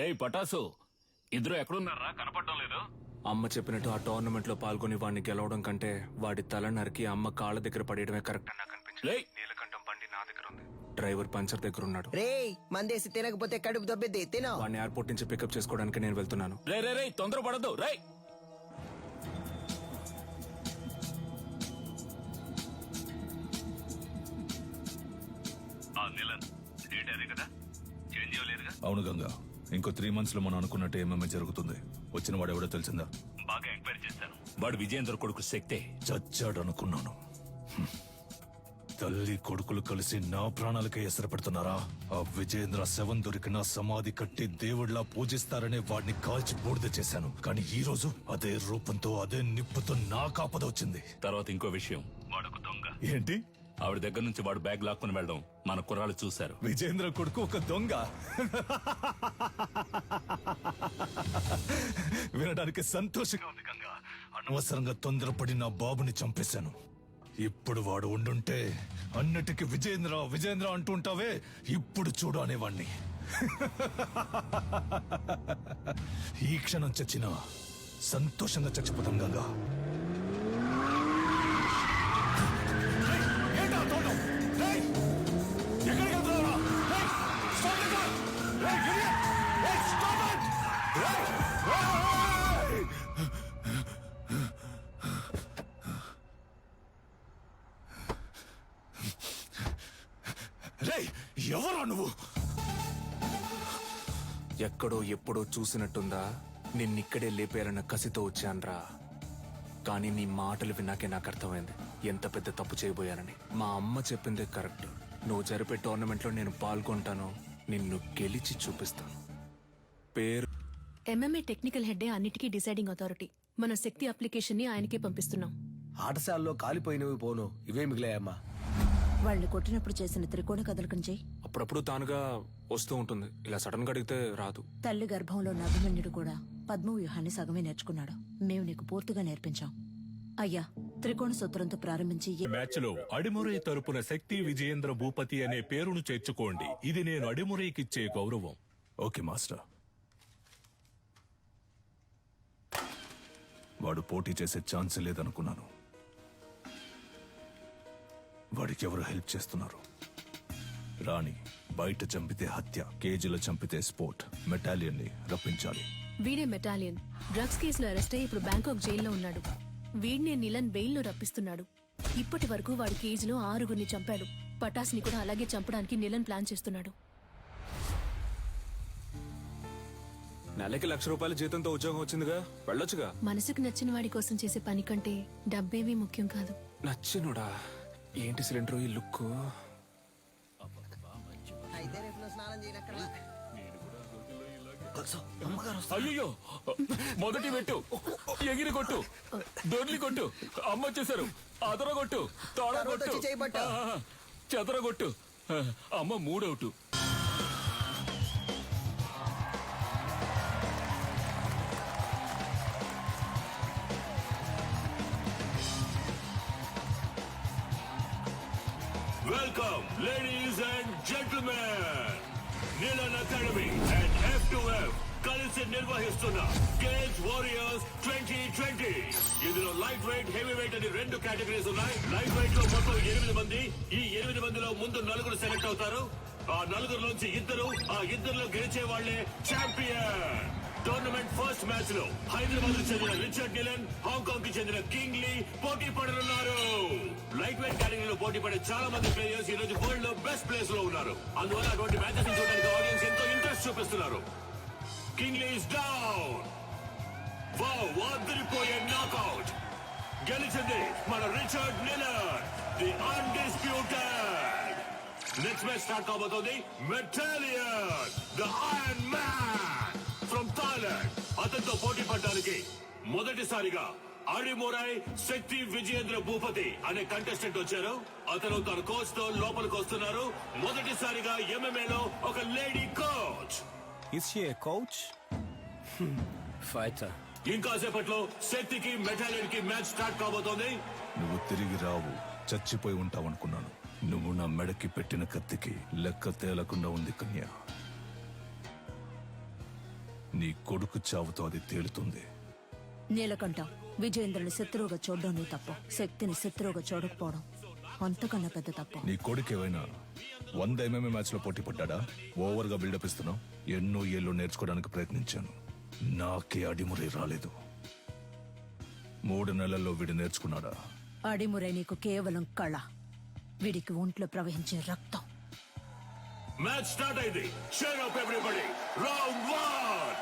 రే పటాసు, ఇద్దరు ఎక్కడున్నారా? కనపడటం లేదు. అమ్మ చెప్పినట్టు ఆ టోర్నమెంట్ లో పాల్గొని వాడిని గెలవడం కంటే వాడి తల నరికి అమ్మ కాళ్ళ దగ్గర పడేయడమే కరెక్ట్ అని నాకు అనిపించింది. నీలకంఠం బండి నా దగ్గర ఉంది, డ్రైవర్ పంచర్ దగ్గర ఉన్నాడు. రే మందేసి తినకపోతే కడుపు దొబ్బిద్ది, తినో. వాడిని ఎయిర్పోర్ట్ నుంచి పికప్ చేసుకోవడానికి నేను వెళ్తున్నాను. రే రే రే తొందర పడద్దు. రే అవును గంగా, ఇంకో 3 months లో మనం అనుకున్నట్టు ఏమేమి జరుగుతుంది. వచ్చిన వాడు ఎవడో తెలిసిందా? బాగా ఎంక్వైరీ చేశాను. వాడు విజయేంద్ర కొడుకు శక్తే. చచ్చాడు అనుకున్నాను. తల్లి కొడుకులు కలిసి నా ప్రాణాలకే ఎసరు పెడుతున్నారా? ఆ విజయేంద్ర శవం దొరికిన సమాధి కట్టి దేవుళ్లా పూజిస్తారనే వాడిని కాల్చి బూడిద చేశాను. కానీ ఈ రోజు అదే రూపంతో అదే నిప్పుతో నా కాపద వచ్చింది. తర్వాత ఇంకో విషయం, వాడొక దొంగ. ఏంటి? ఆవిడ దగ్గర నుంచి వాడు బ్యాగ్ లాక్కుని వెళ్ళడం మన కుర్రాళ్ళు చూశారు. విజయేంద్ర కొడుకు ఒక దొంగ? వినడానికి సంతోషంగా ఉంది గంగా. అనవసరంగా తొందరపడి నా బాబుని చంపేశాను. ఇప్పుడు వాడు ఉండుంటే అన్నిటికీ విజయేంద్ర విజయేంద్ర అంటుంటావే, ఇప్పుడు చూడు అనేవాణ్ణి. ఈ క్షణం చచ్చినా సంతోషంగా చచ్చిపోతాం గంగా. ఎవరా నువ్వు? ఎక్కడో ఎప్పుడో చూసినట్టుందా? నిన్నిక్కడే లేపేయాలన్న కసితో వచ్చాన్రా. కానీ నీ మాటలు విన్నాకే నాకు అర్థమైంది ఎంత పెద్ద తప్పు చేయబోయానని. మా అమ్మ చెప్పిందే కరెక్ట్. నువ్వు జరిపే టోర్నమెంట్ లో నేను పాల్గొంటాను, నిన్ను గెలిచి చూపిస్తాను. పేరు ఎంఎంఏ టెక్నికల్ హెడ్డే అన్నిటికీ డిసైడింగ్ అథారిటీ. మన శక్తి అప్లికేషన్ ని ఆయనకే పంపిస్తున్నాం. ఆటశాలలో కాలిపోయినవి పోను, ఇవే మిగిలాయమ్మా. వాళ్ళు కొట్టినప్పుడు చేసిన త్రికోణ కదలికం చెయ్యి. అప్పుడప్పుడు తానుగా వస్తూ ఉంటుంది, ఇలా సడన్ గా అడిగితే రాదు. తల్లి గర్భంలో అభిమన్యుడు కూడా పద్మవ్యూహాన్ని సగమే నేర్చుకున్నాడు. మేము నీకు పూర్తిగా నేర్పించాం. అయ్యా, త్రికోణ సూత్రంతో ప్రారంభించి మ్యాచ్ లో అడిమురై తరపున శక్తి విజయేంద్ర భూపతి అనే పేరును చేర్చుకోండి. ఇది నేను అడిమురైకిచ్చే గౌరవం. Okay master. వాడు పోటీ చేసే ఛాన్స్ లేదనుకున్నాను. వాడికి ఎవరు హెల్ప్ చేస్తున్నారు? రాణి బయట చంపితే హత్య, కేజీలో చంపితే స్పోర్ట్. మెటాలియన్ ని రప్పించాలి. వీడే మెటాలియన్. డ్రగ్స్ కేసులో అరెస్ట్ అయ్యి ఇప్పుడు బ్యాంకాక్ జైల్లో ఉన్నాడు. వీడినే నిలన్ బెయిల్ లో రప్పిస్తున్నాడు. ఇప్పటి వరకు వాడి కేజీలో 6గురిని చంపాడు. పటాస్ ని కూడా అలాగే చంపడానికి నిలన్ ప్లాన్ చేస్తున్నాడు. నెలకి ₹1,00,000 జీతంతో ఉద్యోగం వచ్చిందిగా, వెళ్ళొచ్చుగా. మనసుకు నచ్చిన వాడి కోసం చేసే పని కంటే డబ్బేమీ ముఖ్యం కాదు. నచ్చినుడా? ఏంటి సిలిండర్ ఈ లుక్? అయితే రేపు నువ్వు స్నానం చేయనక్కర్లా. అయ్యో, మొదటి పెట్టు, ఎగిరి కొట్టు, దొర్లి కొట్టు, అమ్మ వచ్చేసారు. అదర కొట్టు, తోడ కొట్టు, చెదర కొట్టు. అమ్మ 3 out. Welcome, ladies and gentlemen. Nilan Academy and F2F కలిసి నిర్వహిస్తున్న కేజ్ వారియర్స్ 2020. ఇందులో లైట్ వెయిట్, హెవీ వెయిట్ అని 2 కేటగిరీస్ ఉన్నాయి. లైట్ వెయిట్ లో మొత్తం 8 మంది. ఈ 8 మందిలో ముందు 4 సెలెక్ట్ అవుతారు. ఆ 4 ఇద్దరు, ఆ ఇద్దరులో గెలిచే వాళ్లే ఛాంపియన్. టోర్నమెంట్ ఫస్ట్ మ్యాచ్ లో హైదరాబాద్ కు చెందిన రిచర్డ్ నిలన్, హాంకాంగ్ కి చెందిన కింగ్ లీ పోటీ పడనున్నారు. లైట్ వెయిట్ కేటగిరీలో పోటీ పడే చాలా మంది ప్లేయర్స్ ఈ రోజు వరల్డ్ లో బెస్ట్ ప్లేస్ లో ఉన్నారు. అందువల్ల అటువంటి మ్యాచెస్ చూడడానికి ఆడియన్స్ ఎంతో ఇంట్రెస్ట్ చూపిస్తున్నారు. King lee is down. Wow, వాదిరిపోయే నాకౌట్. గెలిచింది మన Richard Nilan, the undisputed. Next match start కాబోతోంది. మెటాలియన్, the iron man from Thailand. అతనితో పోటీ పడడానికి మొదటిసారిగా అడిమురై శక్తి విజయేంద్ర భూపతి అనే కంటెస్టెంట్ వచ్చారు. అతను తన కోచ్ తో లోపలికి వస్తున్నారు. మొదటిసారిగా ఎంఎంఏ లో ఒక lady coach. Is she a coach? Fighter. ఇంకాసేపట్లో శక్తికి మెటాలియన్ కి మ్యాచ్ స్టార్ట్ కాబోతోంది. నువ్వు తిరిగి రావు, చచ్చిపోయి ఉంటావనుకున్నాను. నువ్వు నా మెడకి పెట్టిన కత్తికి లెక్క తేలకుండా ఉంది కన్యా. నీ కొడుకు చావుతో అది తేలుతుంది. నీలకంఠ, విజయేంద్రని శత్రువుగా చూడడం నీ తప్పు. శక్తిని శత్రువుగా చూడకపోవడం అంతకన్నా పెద్ద తప్పు. నీ కొడుకు ఏమైనా 100 MMA మ్యాచ్ లో పోటీ పడ్డా? ఓవర్ గా బిల్డప్ ఇస్తున్నావు. ఎన్నో ఏళ్ళు నేర్చుకోవడానికి ప్రయత్నించాను, నాకే అడిమురే రాలేదు. 3 నెలల్లో వీడు నేర్చుకున్నాడా? అడిమురే నీకు కేవలం కళ, వీడికి ఒంట్లో ప్రవహించే రక్తం. మ్యాచ్ స్టార్ట్ అయింది. Cheer up everybody. రౌండ్ 1.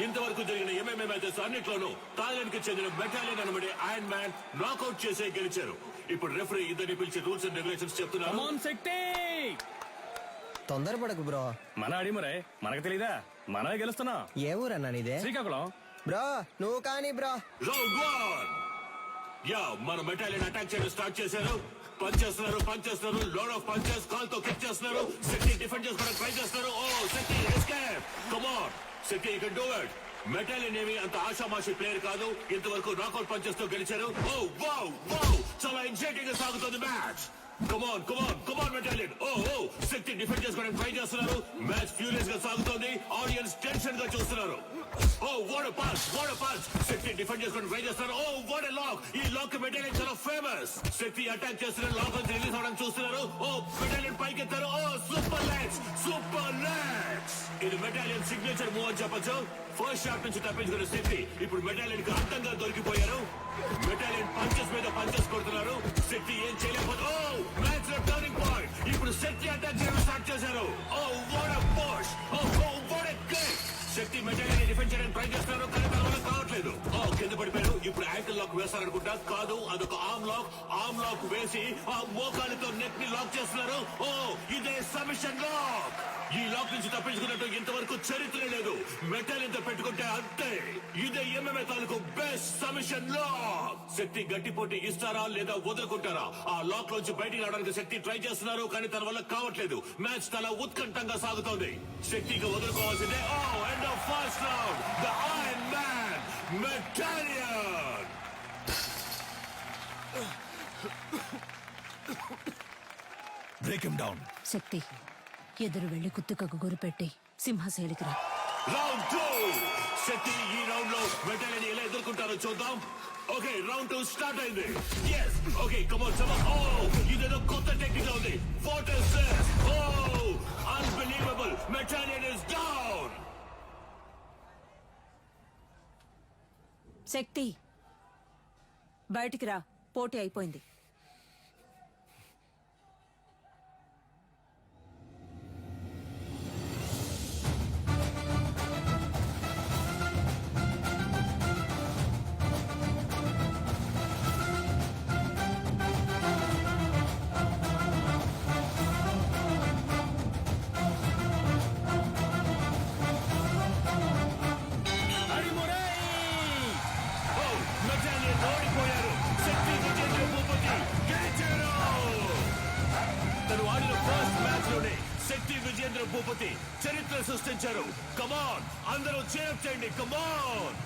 ఇంతవరకు జరిగిన ఎంఎంఏ మ్యాచెస్ అన్నిట్లోనూ థాయిలాండ్ కి చెందిన బెటాలియన్ అనబడే ఐరన్ మ్యాన్ నాకౌట్ చేసే గెలిచారు. ఇప్పుడు రెఫరీ ఇద్దరిని పిలిచి రూల్స్ అండ్ రెగ్యులేషన్స్ చెప్తున్నారు. తొందరపడకు బ్రో. మన అడిమరే మనకు తెలీదా? మనమే గెలుస్తున్నాం. ఏ ఊరన్నా నీదే? శ్రీకాకుళం. బ్రో నువ్వు కానీ బ్రో. రౌండ్ 1. యా, మన బెటాలియన్ అటాక్ చేయడం స్టార్ట్ చేశారు. పంచ్ చేస్తున్నారు, లోడ్ ఆఫ్ పంచెస్. కాల్ తో కిక్ చేస్తున్నారు. శక్తి డిఫెండ్ చేసుకోవడానికి ట్రై చేస్తారు. Oh Shakti escape. Come on Shakti, you can do it. మెటాలియన్ ఏమి అంత ఆషామాషి ప్లేయర్ కాదు. ఇంతవరకు నాకౌట్ పంచెస్ తో గెలిచారు. ఓ వావ్ వావ్, చాలా ఎక్సైటింగ్ గా సాగుతుంది మ్యాచ్. కమ్ ఆన్ మెటాలియన్. ఓ శక్తి డిఫెండ్ చేసుకోవడానికి ట్రై చేస్తున్నారు. మ్యాచ్ ఫ్యూరియస్ గా సాగుతోంది. ఆడియన్స్ టెన్షన్ గా చూస్తున్నారు. Oh what a punch. Shakti defend చేసుకోవడానికి ట్రై చేస్తున్నారు. Oh what a lock. ఈ లాక్ మెటాలియన్ చాలా ఫేమస్. శక్తి అటాక్ చేస్తున్నారు, లాక్ నుంచి రిలీజ్ అవడానికి చూస్తున్నారు. ఓ మెటాలియన్ పైకెత్తారు. Oh super legs. ఇది మెటాలియన్ సిగ్నేచర్ మూవ్ అని చెప్పొచ్చు. ఫస్ట్ షాట్ నుంచి తప్పించుకున్న శక్తి ఇప్పుడు మెటాలియన్ కి అడ్డంగా దొరికిపోయారు. మెటాలియన్ పంచెస్ మీద పంచెస్ కొడుతున్నారు. శక్తి ఏం చేయలేకపోతే ఓ మ్యాచ్ లో టర్నింగ్ పాయింట్. ఇప్పుడు శక్తి అటాక్ చేయడం స్టార్ట్ చేశారు. Oh what a push. Oh what a kick. Shakti మెటాలియన్ డిఫెండ్ చేయడానికి ట్రై చేస్తున్నారు, కానీ తన వల్ల కావట్లేదు. ఓ కింద పడిపోయారు. ఇప్పుడు యాంకిల్ లాక్ వేస్తారనుకుంటా. కాదు, అదొక ఆర్మ్ లాక్ వేసి ఆ మోకాలితో నెక్ ని లాక్ చేస్తున్నారు. ఓ ఇదే సబ్మిషన్ లాక్. ఈ లాక్ నుంచి తప్పించుకున్నట్టు ఇంతవరకు చరిత్ర లేదు. మెటాలియన్ తో పెట్టుకుంటే అంతే. ఇదే ఎంఎంఏ తాలూకు బెస్ట్ సబ్మిషన్ లాక్. శక్తి గట్టి పోటీ ఇస్తారా లేదా వదులుకుంటారా? ఆ లాక్ నుంచి బయటికి రావడానికి శక్తి ట్రై చేస్తున్నారు, కానీ తన వల్ల కావట్లేదు. మ్యాచ్ చాలా ఉత్కంఠంగా సాగుతోంది. శక్తికి వదులుకోవాల్సిందే. Oh end of first round. The iron man మెటాలియన్. Break him down. శక్తి, ఎదురు వెళ్లి కుత్తుకకు గురిపెట్టి సింహశైలికిరా. రౌండ్ 2. శక్తి ఈ రౌండ్ లో మెటాలియన్ ఎలా ఎదుర్కొంటారో చూద్దాం. ఓకే, రౌండ్ 2 స్టార్ట్ అయింది. yes okay, come on. Oh ఇదేదో కొత్త టెక్నిక్ ఉంది. What is this? Oh unbelievable. మెటాలియన్ ఇస్ డౌన్. శక్తి, బయటికి రా, పోటీ అయిపోయింది. ఓ మెటాలియన్ ఓడిపోయారు. శక్తి విజేంద్ర భూపతి గెలిచారు. తను ఆడిన ఫస్ట్ మ్యాచ్ లోనే శక్తి విజేంద్ర భూపతి చరిత్ర సృష్టించారు. కమాన్ అందరూ చేర్ చేయండి. కమాన్.